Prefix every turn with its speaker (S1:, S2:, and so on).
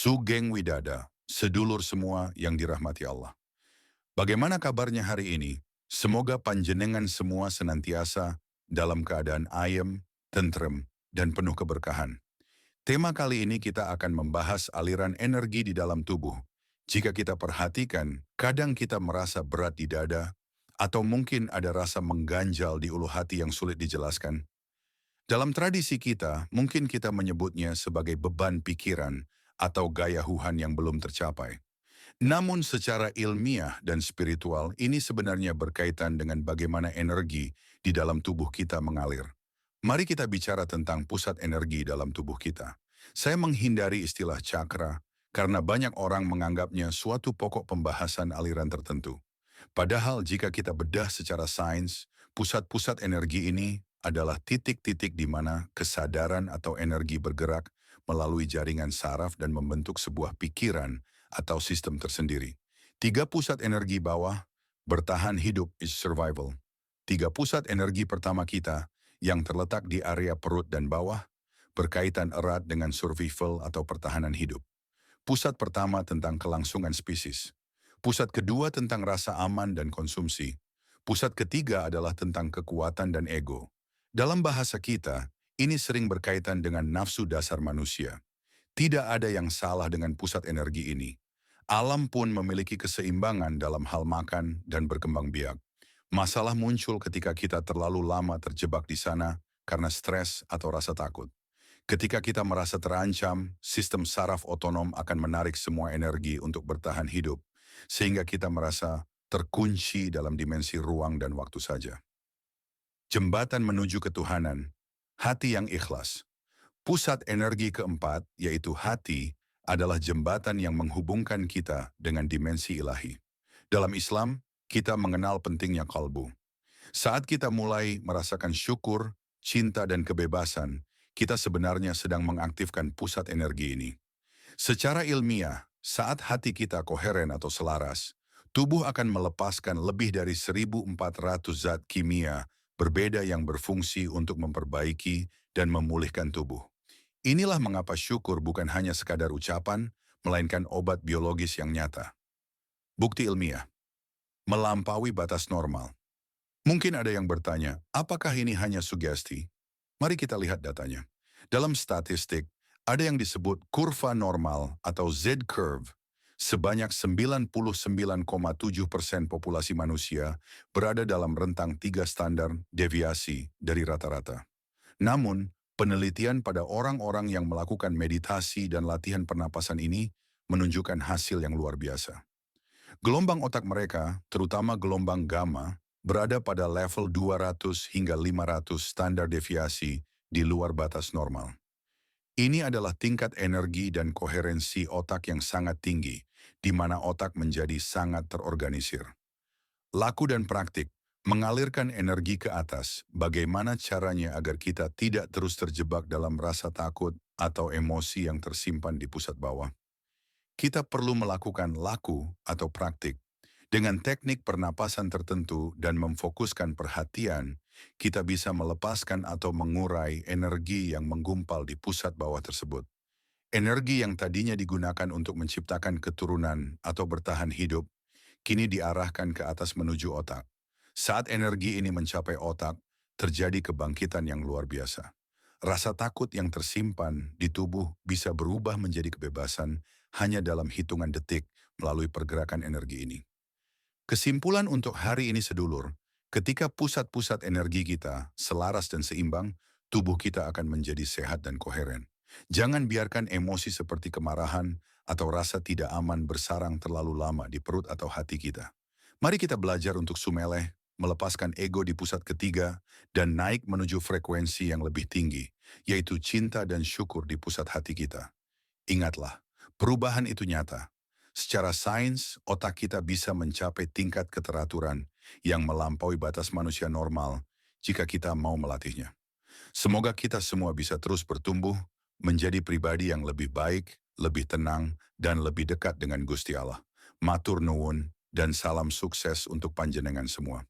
S1: Sugeng Widada, sedulur semua yang dirahmati Allah. Bagaimana kabarnya hari ini? Semoga panjenengan semua senantiasa dalam keadaan ayem, tentrem, dan penuh keberkahan. Tema kali ini kita akan membahas aliran energi di dalam tubuh. Jika kita perhatikan, kadang kita merasa berat di dada, atau mungkin ada rasa mengganjal di ulu hati yang sulit dijelaskan. Dalam tradisi kita, mungkin kita menyebutnya sebagai beban pikiran atau gaya Tuhan yang belum tercapai. Namun secara ilmiah dan spiritual, ini sebenarnya berkaitan dengan bagaimana energi di dalam tubuh kita mengalir. Mari kita bicara tentang pusat energi dalam tubuh kita. Saya menghindari istilah cakra, karena banyak orang menganggapnya suatu pokok pembahasan aliran tertentu. Padahal jika kita bedah secara sains, pusat-pusat energi ini adalah titik-titik di mana kesadaran atau energi bergerak melalui jaringan saraf dan membentuk sebuah pikiran atau sistem tersendiri. 3 pusat energi bawah, bertahan hidup is survival. 3 pusat energi pertama kita, yang terletak di area perut dan bawah, berkaitan erat dengan survival atau pertahanan hidup. Pusat pertama tentang kelangsungan spesies. Pusat kedua tentang rasa aman dan konsumsi. Pusat ketiga adalah tentang kekuatan dan ego. Dalam bahasa kita, ini sering berkaitan dengan nafsu dasar manusia. Tidak ada yang salah dengan pusat energi ini. Alam pun memiliki keseimbangan dalam hal makan dan berkembang biak. Masalah muncul ketika kita terlalu lama terjebak di sana karena stres atau rasa takut. Ketika kita merasa terancam, sistem saraf otonom akan menarik semua energi untuk bertahan hidup, sehingga kita merasa terkunci dalam dimensi ruang dan waktu saja. Jembatan menuju ketuhanan, hati yang ikhlas. Pusat energi keempat, yaitu hati, adalah jembatan yang menghubungkan kita dengan dimensi ilahi. Dalam Islam, kita mengenal pentingnya kalbu. Saat kita mulai merasakan syukur, cinta, dan kebebasan, kita sebenarnya sedang mengaktifkan pusat energi ini. Secara ilmiah, saat hati kita koheren atau selaras, tubuh akan melepaskan lebih dari 1.400 zat kimia berbeda yang berfungsi untuk memperbaiki dan memulihkan tubuh. Inilah mengapa syukur bukan hanya sekadar ucapan, melainkan obat biologis yang nyata. Bukti ilmiah, melampaui batas normal. Mungkin ada yang bertanya, apakah ini hanya sugesti? Mari kita lihat datanya. Dalam statistik, ada yang disebut kurva normal atau Z-curve. Sebanyak 99,7% populasi manusia berada dalam rentang 3 standar deviasi dari rata-rata. Namun, penelitian pada orang-orang yang melakukan meditasi dan latihan pernapasan ini menunjukkan hasil yang luar biasa. Gelombang otak mereka, terutama gelombang gamma, berada pada level 200 hingga 500 standar deviasi di luar batas normal. Ini adalah tingkat energi dan koherensi otak yang sangat tinggi, di mana otak menjadi sangat terorganisir. Laku dan praktik, mengalirkan energi ke atas, bagaimana caranya agar kita tidak terus terjebak dalam rasa takut atau emosi yang tersimpan di pusat bawah. Kita perlu melakukan laku atau praktik. Dengan teknik pernapasan tertentu dan memfokuskan perhatian, kita bisa melepaskan atau mengurai energi yang menggumpal di pusat bawah tersebut. Energi yang tadinya digunakan untuk menciptakan keturunan atau bertahan hidup, kini diarahkan ke atas menuju otak. Saat energi ini mencapai otak, terjadi kebangkitan yang luar biasa. Rasa takut yang tersimpan di tubuh bisa berubah menjadi kebebasan hanya dalam hitungan detik melalui pergerakan energi ini. Kesimpulan untuk hari ini sedulur, ketika pusat-pusat energi kita selaras dan seimbang, tubuh kita akan menjadi sehat dan koheren. Jangan biarkan emosi seperti kemarahan atau rasa tidak aman bersarang terlalu lama di perut atau hati kita. Mari kita belajar untuk sumeleh, melepaskan ego di pusat ketiga, dan naik menuju frekuensi yang lebih tinggi, yaitu cinta dan syukur di pusat hati kita. Ingatlah, perubahan itu nyata. Secara sains, otak kita bisa mencapai tingkat keteraturan yang melampaui batas manusia normal jika kita mau melatihnya. Semoga kita semua bisa terus bertumbuh, menjadi pribadi yang lebih baik, lebih tenang, dan lebih dekat dengan Gusti Allah. Matur nuwun, dan salam sukses untuk panjenengan semua.